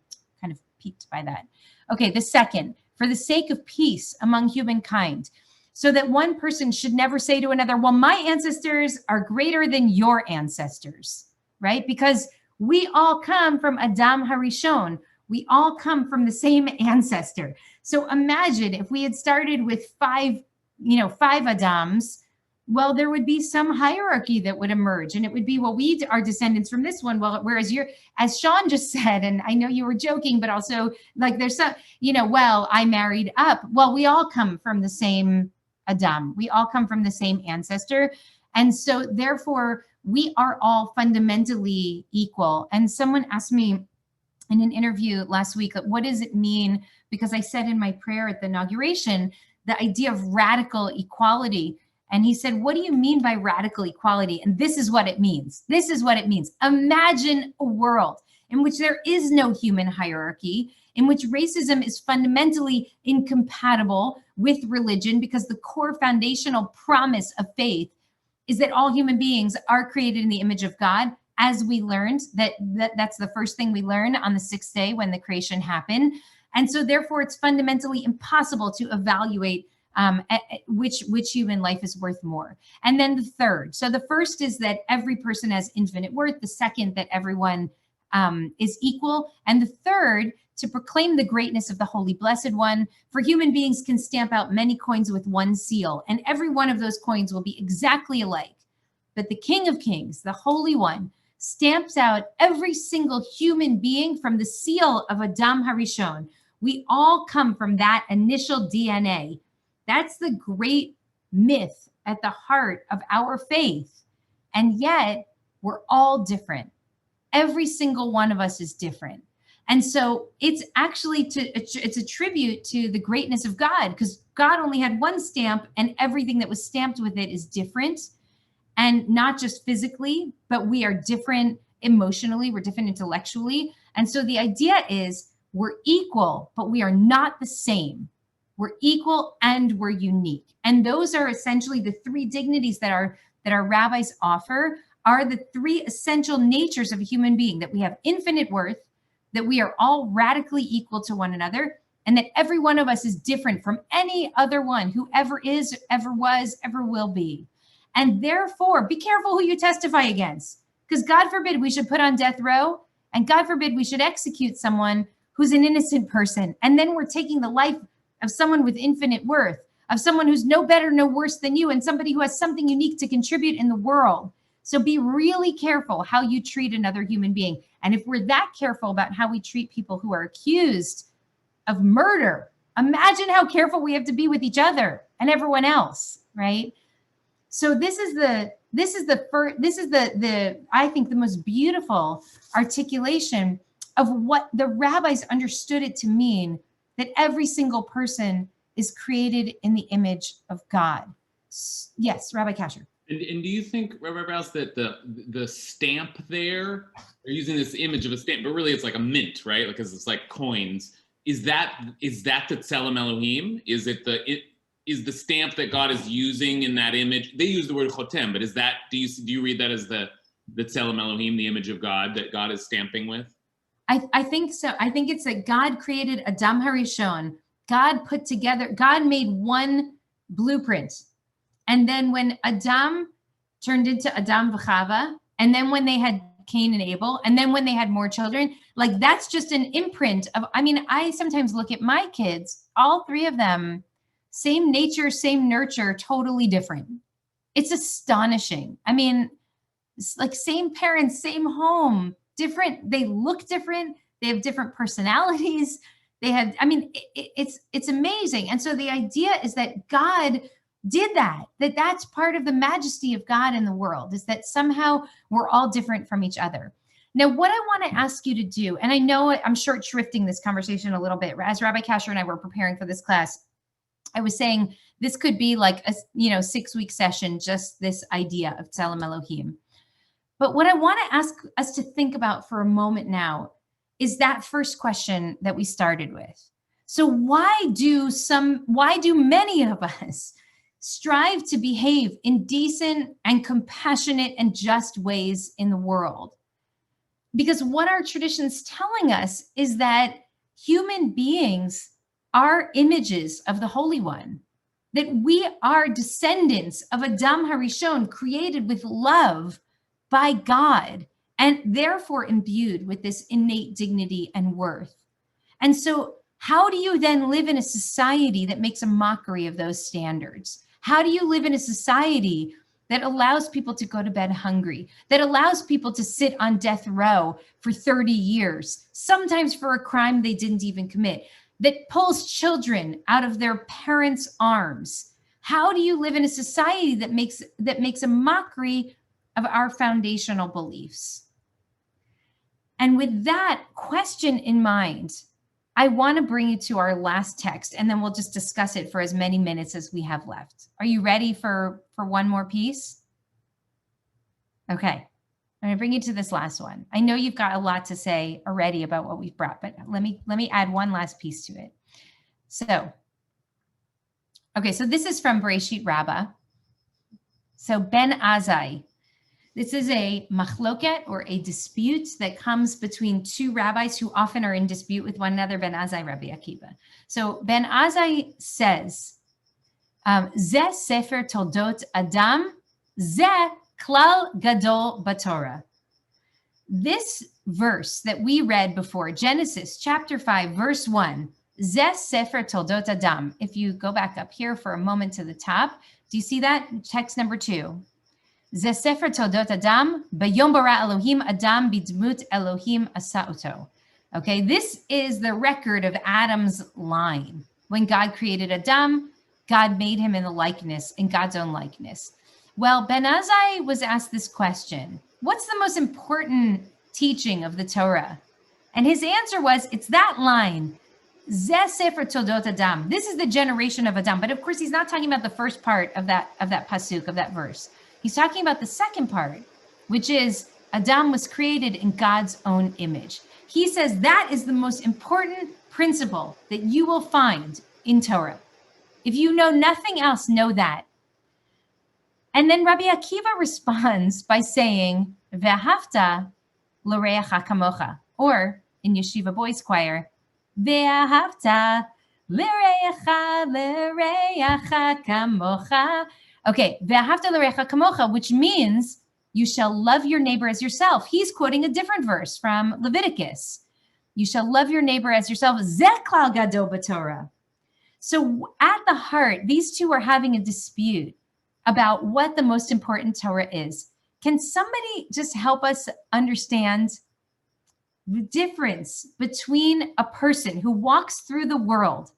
of piqued by that. Okay, the second, for the sake of peace among humankind, so that one person should never say to another, well, my ancestors are greater than your ancestors, right? Because we all come from Adam Harishon. We all come from the same ancestor. So imagine if we had started with five Adams, well, there would be some hierarchy that would emerge, and it would be, well, we are descendants from this one. Well, whereas you're, as Sean just said, and I know you were joking, but also like there's some, well, I married up. Well, we all come from the same Adam. We all come from the same ancestor. And so therefore we are all fundamentally equal. And someone asked me in an interview last week, what does it mean? Because I said in my prayer at the inauguration, the idea of radical equality. And he said, what do you mean by radical equality? And this is what it means. This is what it means. Imagine a world in which there is no human hierarchy, in which racism is fundamentally incompatible with religion, because the core foundational promise of faith is that all human beings are created in the image of God, as we learned, that's the first thing we learn on the sixth day when the creation happened. And so therefore it's fundamentally impossible to evaluate which human life is worth more. And then the third, so the first is that every person has infinite worth. The second, that everyone is equal. And the third, to proclaim the greatness of the Holy Blessed One. For human beings can stamp out many coins with one seal, and every one of those coins will be exactly alike. But the King of Kings, the Holy One, stamps out every single human being from the seal of Adam Harishon. We all come from that initial DNA. That's the great myth at the heart of our faith. And yet we're all different. Every single one of us is different. And so it's actually it's a tribute to the greatness of God, because God only had one stamp and everything that was stamped with it is different. And not just physically, but we are different emotionally, we're different intellectually. And so the idea is we're equal, but we are not the same. We're equal and we're unique. And those are essentially the three dignities that our rabbis offer, are the three essential natures of a human being: that we have infinite worth, that we are all radically equal to one another, and that every one of us is different from any other one who ever is, ever was, ever will be. And therefore, be careful who you testify against, because God forbid we should put on death row, and God forbid we should execute someone who's an innocent person. And then we're taking the life of someone with infinite worth, of someone who's no better, no worse than you, and somebody who has something unique to contribute in the world. So be really careful how you treat another human being. And if we're that careful about how we treat people who are accused of murder, imagine how careful we have to be with each other and everyone else, right? So this is the I think the most beautiful articulation of what the rabbis understood it to mean, that every single person is created in the image of God. Yes, Rabbi Kasher. And do you think, Rabbi Brous, that the stamp there, they're using this image of a stamp, but really it's like a mint, right? Because it's like coins. Is that the Tzelem Elohim? Is the stamp that God is using in that image? They use the word chotem, but is that, do you read that as the Tzelem Elohim, the image of God that God is stamping with? I think so. I think it's that God created Adam Harishon. God made one blueprint. And then when Adam turned into Adam v'Chava, and then when they had Cain and Abel, and then when they had more children, like that's just an imprint of, I sometimes look at my kids, all three of them, same nature, same nurture, totally different. It's astonishing. It's like same parents, same home, different. They look different. They have different personalities. They have, it's amazing. And so the idea is that God did that's part of the majesty of God in the world, is that somehow we're all different from each other. Now, what I want to ask you to do, and I know I'm short shrifting this conversation a little bit, as Rabbi Kasher and I were preparing for this class, I was saying this could be like a 6-week session, just this idea of Tzelem Elohim. But what I want to ask us to think about for a moment now is that first question that we started with. So why do many of us strive to behave in decent and compassionate and just ways in the world? Because what our tradition's telling us is that human beings are images of the Holy One, that we are descendants of Adam Harishon, created with love by God, and therefore imbued with this innate dignity and worth. And so how do you then live in a society that makes a mockery of those standards? How do you live in a society that allows people to go to bed hungry, that allows people to sit on death row for 30 years, sometimes for a crime they didn't even commit, that pulls children out of their parents' arms? How do you live in a society that makes a mockery of our foundational beliefs? And with that question in mind, I want to bring you to our last text, and then we'll just discuss it for as many minutes as we have left. Are you ready for one more piece? Okay, I'm going to bring you to this last one. I know you've got a lot to say already about what we've brought, but let me add one last piece to it. So, okay, so this is from Bereshit Rabbah. So Ben Azai. This is a machloket, or a dispute that comes between two rabbis who often are in dispute with one another, Ben Azai, Rabbi Akiva. So Ben Azai says, Zeh Sefer Toldot Adam, Zeh Klal Gadol Batorah. This verse that we read before, Genesis chapter 5, verse 1, Zeh Sefer Toldot Adam. If you go back up here for a moment to the top, do you see that? Text number 2. Zeh Sefer Toldot Adam, Bayom bara Elohim Adam bidmut Elohim asa oto. Okay, this is the record of Adam's line. When God created Adam, God made him in God's own likeness. Well, Ben Azai was asked this question: what's the most important teaching of the Torah? And his answer was, it's that line, Zeh Sefer Toldot Adam. This is the generation of Adam. But of course, he's not talking about the first part of that pasuk, of that verse. He's talking about the second part, which is Adam was created in God's own image. He says that is the most important principle that you will find in Torah. If you know nothing else, know that. And then Rabbi Akiva responds by saying, Ve'ahavta l'reacha kamocha, or in Yeshiva Boys Choir, Ve'ahavta l'reacha kamocha. Okay, ve'ahavta l'reacha kamocha, which means you shall love your neighbor as yourself. He's quoting a different verse from Leviticus. You shall love your neighbor as yourself. Zeh klal gadol b'Torah. So at the heart, these two are having a dispute about what the most important Torah is. Can somebody just help us understand the difference between a person who walks through the world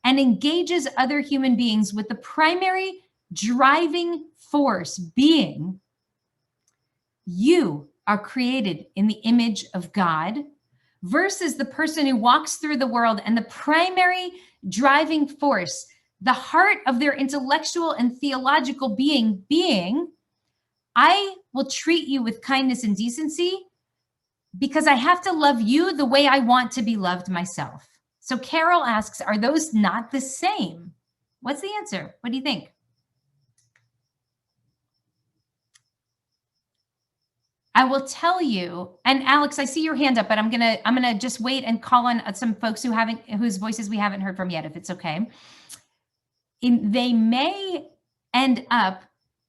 and engages other human beings with the primary driving force being, you are created in the image of God, versus the person who walks through the world and the primary driving force, the heart of their intellectual and theological being, I will treat you with kindness and decency because I have to love you the way I want to be loved myself. So Carol asks, are those not the same? What's the answer? What do you think? I will tell you, and Alex, I see your hand up, but I'm gonna just wait and call on some folks whose voices we haven't heard from yet, if it's okay. They may end up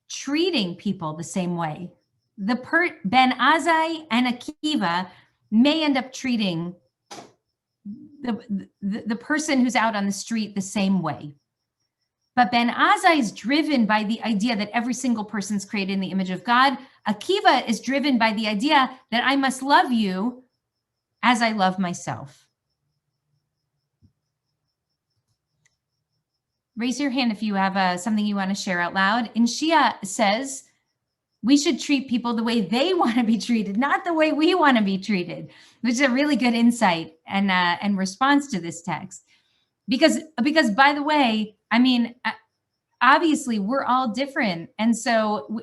treating people the same way. Ben Azai and Akiva may end up treating the person who's out on the street the same way. But Ben Azai is driven by the idea that every single person's created in the image of God. Akiva is driven by the idea that I must love you as I love myself. Raise your hand if you have something you want to share out loud. And Shia says, we should treat people the way they want to be treated, not the way we want to be treated, which is a really good insight and response to this text. Because by the way, I mean, obviously we're all different. And so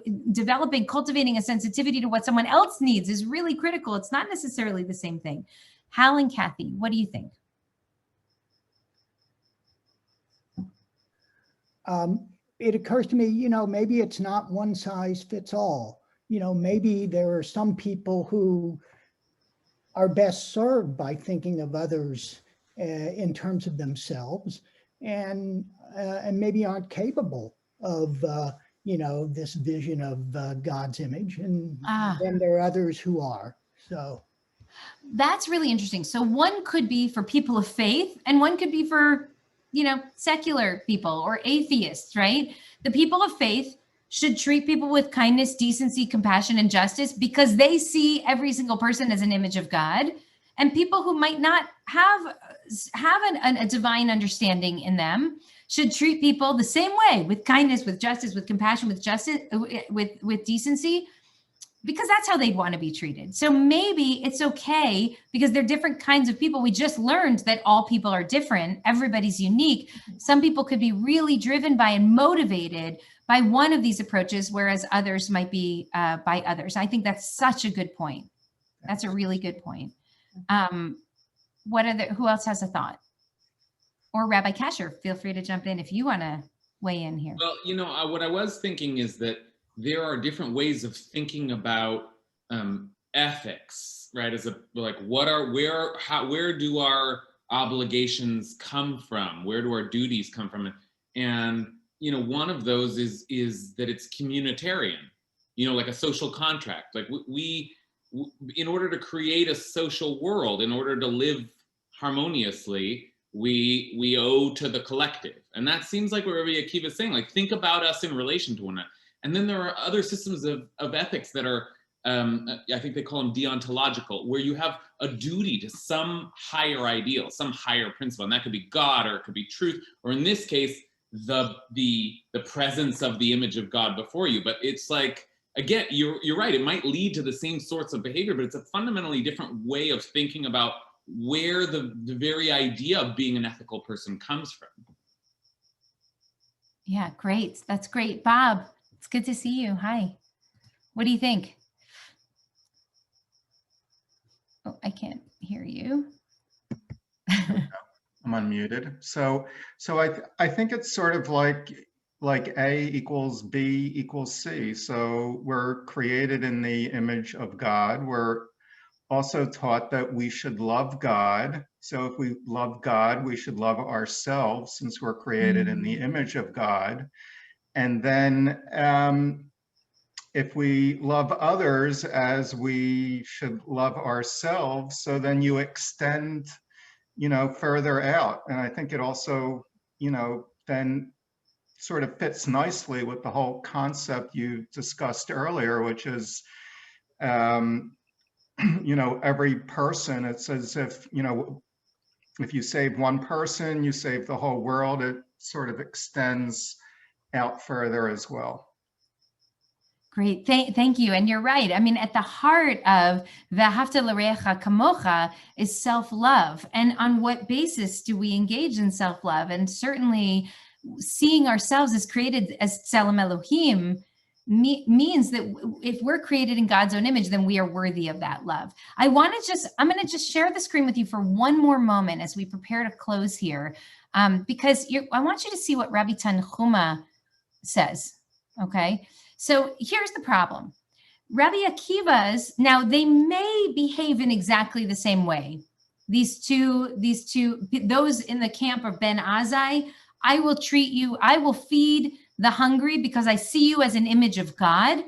cultivating a sensitivity to what someone else needs is really critical. It's not necessarily the same thing. Hal and Kathy, what do you think? It occurs to me, maybe it's not one size fits all. Maybe there are some people who are best served by thinking of others in terms of themselves, and maybe aren't capable of this vision of God's image, and then there are others who are. So that's really interesting. So one could be for people of faith, and one could be for secular people or atheists, right? The people of faith should treat people with kindness, decency, compassion, and justice because they see every single person as an image of God. And people who might not have a divine understanding in them should treat people the same way, with kindness, with justice, with compassion, with justice, with decency, because that's how they'd want to be treated. So maybe it's okay because they're different kinds of people. We just learned that all people are different. Everybody's unique. Some people could be really driven by and motivated by one of these approaches, whereas others might be by others. I think that's such a good point. That's a really good point. Who else has a thought? Or Rabbi Kasher, feel free to jump in if you want to weigh in here. Well, what I was thinking is that there are different ways of thinking about ethics, right? Where do our obligations come from? Where do our duties come from? And one of those is that it's communitarian, like a social contract. Like we in order to create a social world, in order to live harmoniously, we owe to the collective. And that seems like what Rabbi Akiva is saying, like, think about us in relation to one another. And then there are other systems of ethics that are, I think they call them deontological, where you have a duty to some higher ideal, some higher principle. And that could be God, or it could be truth, or in this case, the presence of the image of God before you. But it's like, again, you're right. It might lead to the same sorts of behavior, but it's a fundamentally different way of thinking about where the very idea of being an ethical person comes from. Yeah, great. That's great. Bob, it's good to see you. Hi. What do you think? Oh, I can't hear you. I'm unmuted. So I think it's sort of like A equals B equals C. So we're created in the image of God. We're also taught that we should love God. So if we love God, we should love ourselves, since we're created in the image of God. And then if we love others as we should love ourselves, so then you extend, further out. And I think it also, then sort of fits nicely with the whole concept you discussed earlier, which is, every person, it's as if, if you save one person, you save the whole world. It sort of extends out further as well. Great, thank you. And you're right. I mean, at the heart of V'ahavta l'reacha kamocha is self-love. And on what basis do we engage in self-love? And certainly seeing ourselves as created as Tzelem Elohim means that if we're created in God's own image, then we are worthy of that love. I'm going to just share the screen with you for one more moment as we prepare to close here, because I want you to see what Rabbi Tanchuma says, okay? So here's the problem. Rabbi Akiva's, now they may behave in exactly the same way. Those in the camp of Ben Azai, I will feed the hungry because I see you as an image of God.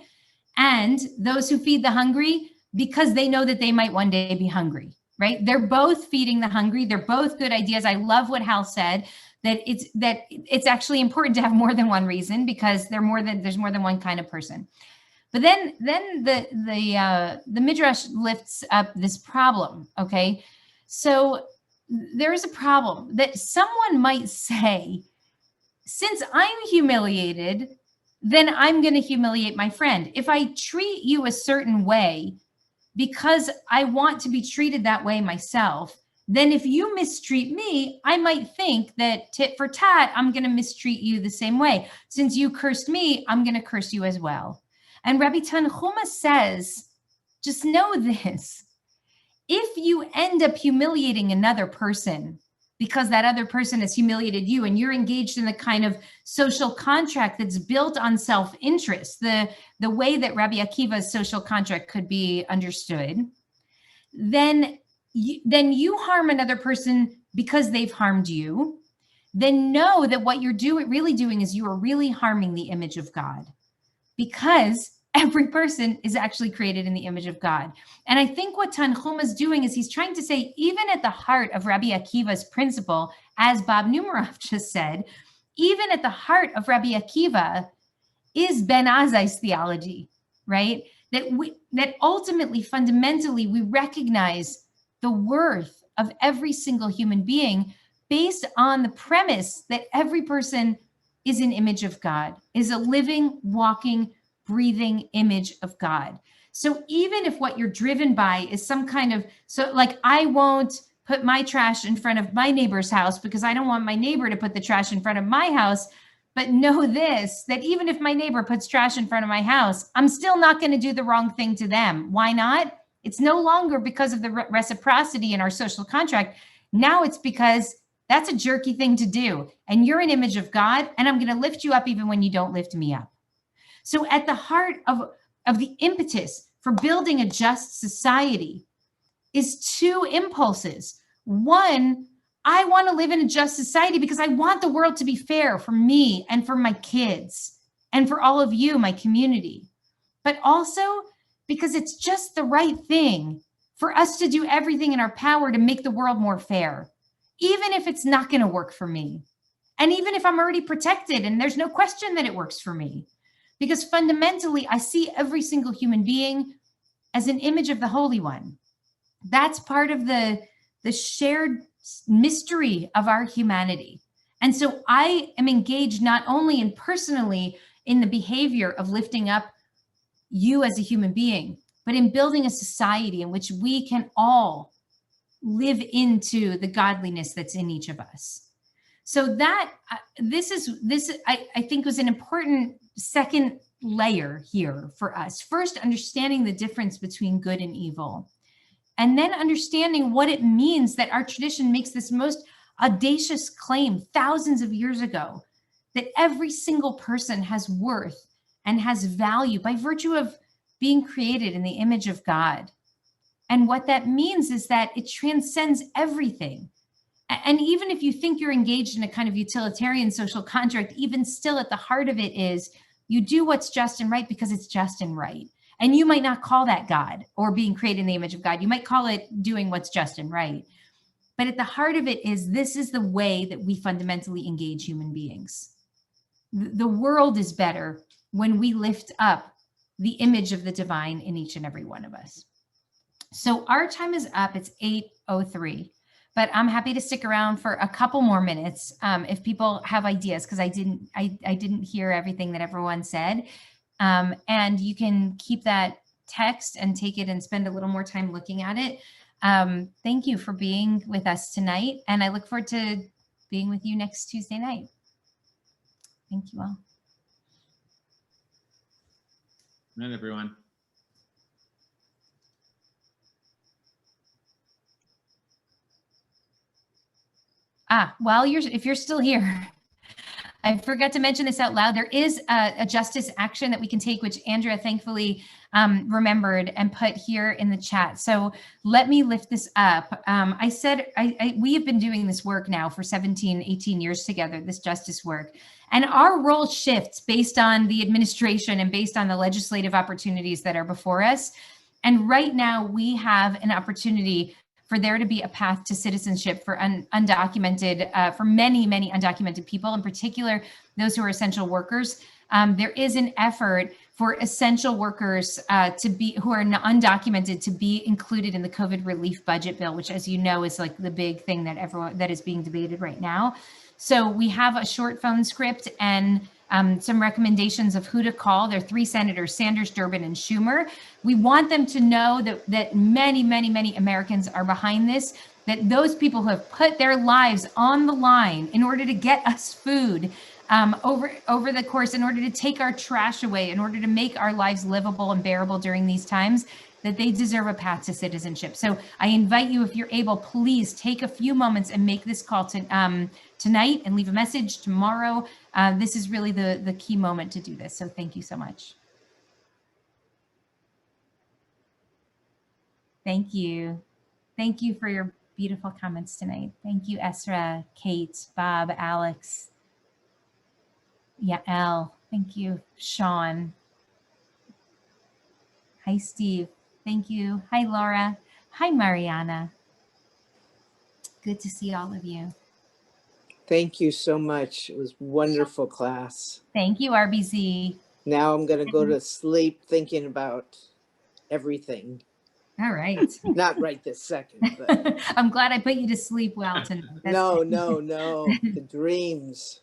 And those who feed the hungry because they know that they might one day be hungry, right? They're both feeding the hungry. They're both good ideas. I love what Hal said, that it's actually important to have more than one reason because there's more than one kind of person. But then the Midrash lifts up this problem, okay? So there is a problem that someone might say, since I'm humiliated, then I'm going to humiliate my friend. If I treat you a certain way because I want to be treated that way myself, then if you mistreat me, I might think that tit for tat, I'm going to mistreat you the same way. Since you cursed me, I'm going to curse you as well. And Rabbi Tanchuma says, just know this. If you end up humiliating another person because that other person has humiliated you and you're engaged in the kind of social contract that's built on self-interest, the way that Rabbi Akiva's social contract could be understood, then you harm another person because they've harmed you, then know that what you're really doing is you are really harming the image of God, because every person is actually created in the image of God. And I think what Tanchuma is doing is he's trying to say, even at the heart of Rabbi Akiva's principle, as Bob Numeroff just said, even at the heart of Rabbi Akiva is Ben Azai's theology, right? That ultimately, fundamentally, we recognize the worth of every single human being based on the premise that every person is an image of God, is a living, walking, breathing image of God. So even if what you're driven by is some kind of, so like, I won't put my trash in front of my neighbor's house because I don't want my neighbor to put the trash in front of my house. But know this, that even if my neighbor puts trash in front of my house, I'm still not going to do the wrong thing to them. Why not? It's no longer because of the reciprocity in our social contract. Now it's because that's a jerky thing to do. And you're an image of God, and I'm going to lift you up even when you don't lift me up. So at the heart of the impetus for building a just society is two impulses. One, I want to live in a just society because I want the world to be fair for me and for my kids and for all of you, my community. But also because it's just the right thing for us to do everything in our power to make the world more fair, even if it's not going to work for me. And even if I'm already protected and there's no question that it works for me. Because fundamentally, I see every single human being as an image of the Holy One. That's part of the shared mystery of our humanity. And so I am engaged not only in personally in the behavior of lifting up you as a human being, but in building a society in which we can all live into the godliness that's in each of us. So that this I think was an important second layer here for us. First, understanding the difference between good and evil, and then understanding what it means that our tradition makes this most audacious claim thousands of years ago, that every single person has worth and has value by virtue of being created in the image of God. And what that means is that it transcends everything. And even if you think you're engaged in a kind of utilitarian social contract, even still at the heart of it is you do what's just and right because it's just and right. And you might not call that God or being created in the image of God. You might call it doing what's just and right. But at the heart of it is this is the way that we fundamentally engage human beings. The world is better when we lift up the image of the divine in each and every one of us. So our time is up. It's 8:03. But I'm happy to stick around for a couple more minutes if people have ideas, because I didn't hear everything that everyone said. And you can keep that text and take it and spend a little more time looking at it. Thank you for being with us tonight. And I look forward to being with you next Tuesday night. Thank you all. Good night, everyone. Well, if you're still here, I forgot to mention this out loud. There is a justice action that we can take, which Andrea thankfully remembered and put here in the chat. So let me lift this up. I said, we have been doing this work now for 17, 18 years together, this justice work. And our role shifts based on the administration and based on the legislative opportunities that are before us. And right now we have an opportunity for there to be a path to citizenship for undocumented, for many, many undocumented people, in particular, those who are essential workers. There is an effort for essential workers who are undocumented to be included in the COVID relief budget bill, which, as you know, is like the big thing that is being debated right now. So we have a short phone script and some recommendations of who to call. There are 3 senators, Sanders, Durbin, and Schumer. We want them to know that many, many, many Americans are behind this, that those people who have put their lives on the line in order to get us food over the course, in order to take our trash away, in order to make our lives livable and bearable during these times, that they deserve a path to citizenship. So I invite you, if you're able, please take a few moments and make this call tonight and leave a message tomorrow. This is really the key moment to do this. So thank you so much. Thank you. Thank you for your beautiful comments tonight. Thank you, Esra, Kate, Bob, Alex. Yeah, Elle. Thank you, Sean. Hi, Steve. Thank you. Hi, Laura. Hi, Mariana. Good to see all of you. Thank you so much. It was wonderful class. Thank you, RBZ. Now I'm going to go to sleep thinking about everything. All right. Not right this second, but I'm glad I put you to sleep well tonight. no. The dreams.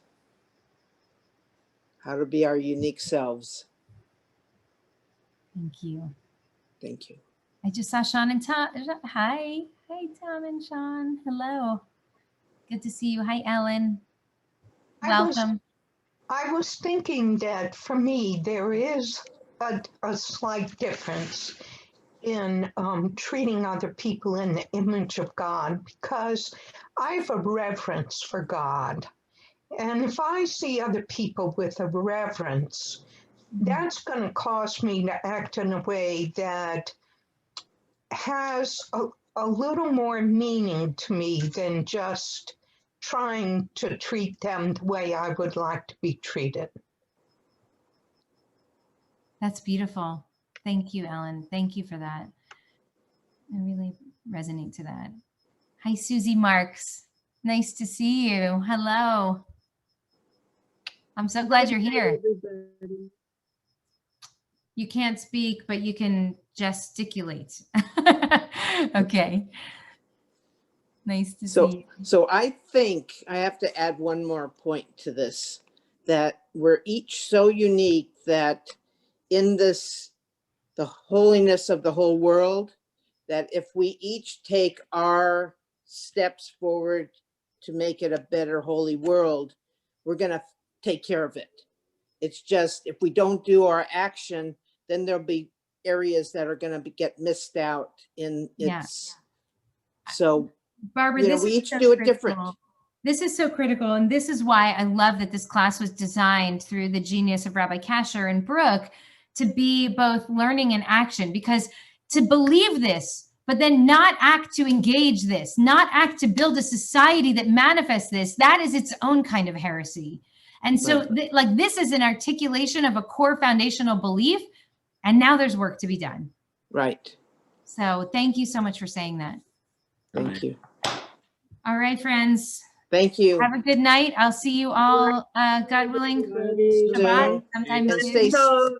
How to be our unique selves. Thank you. Thank you. I just saw Sean and Tom. Hi. Hi, Tom and Sean. Hello. Good to see you. Hi, Ellen. Welcome. I was thinking that for me, there is a slight difference in treating other people in the image of God, because I have a reverence for God. And if I see other people with a reverence, that's going to cause me to act in a way that has a little more meaning to me than just trying to treat them the way I would like to be treated. That's beautiful. Thank you, Ellen. Thank you for that. I really resonate to that. Hi, Susie Marks. Nice to see you. Hello. I'm so glad you're here. Everybody. You can't speak, but you can gesticulate. Okay. Nice to see you. So I think I have to add one more point to this, that we're each so unique that in this, the holiness of the whole world, that if we each take our steps forward to make it a better holy world, we're going to take care of it. It's just, if we don't do our action, then there'll be areas that are going to get missed out in its. So, Barbara, you know, this we is each so do it critical. different. This is so critical. And this is why I love that this class was designed through the genius of Rabbi Kasher and Brooke to be both learning and action, because to believe this, but then not act to engage this, not act to build a society that manifests this, that is its own kind of heresy. And so like this is an articulation of a core foundational belief. And now there's work to be done. Right. So thank you so much for saying that. Thank you. All right, friends. Thank you. Have a good night. I'll see you all, God willing, Shabbat sometime And soon.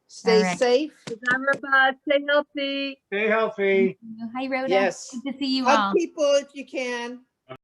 stay right. safe. Stay healthy. Stay healthy. Hi, Rhoda. Yes. Good to see you Hug all. people if you can.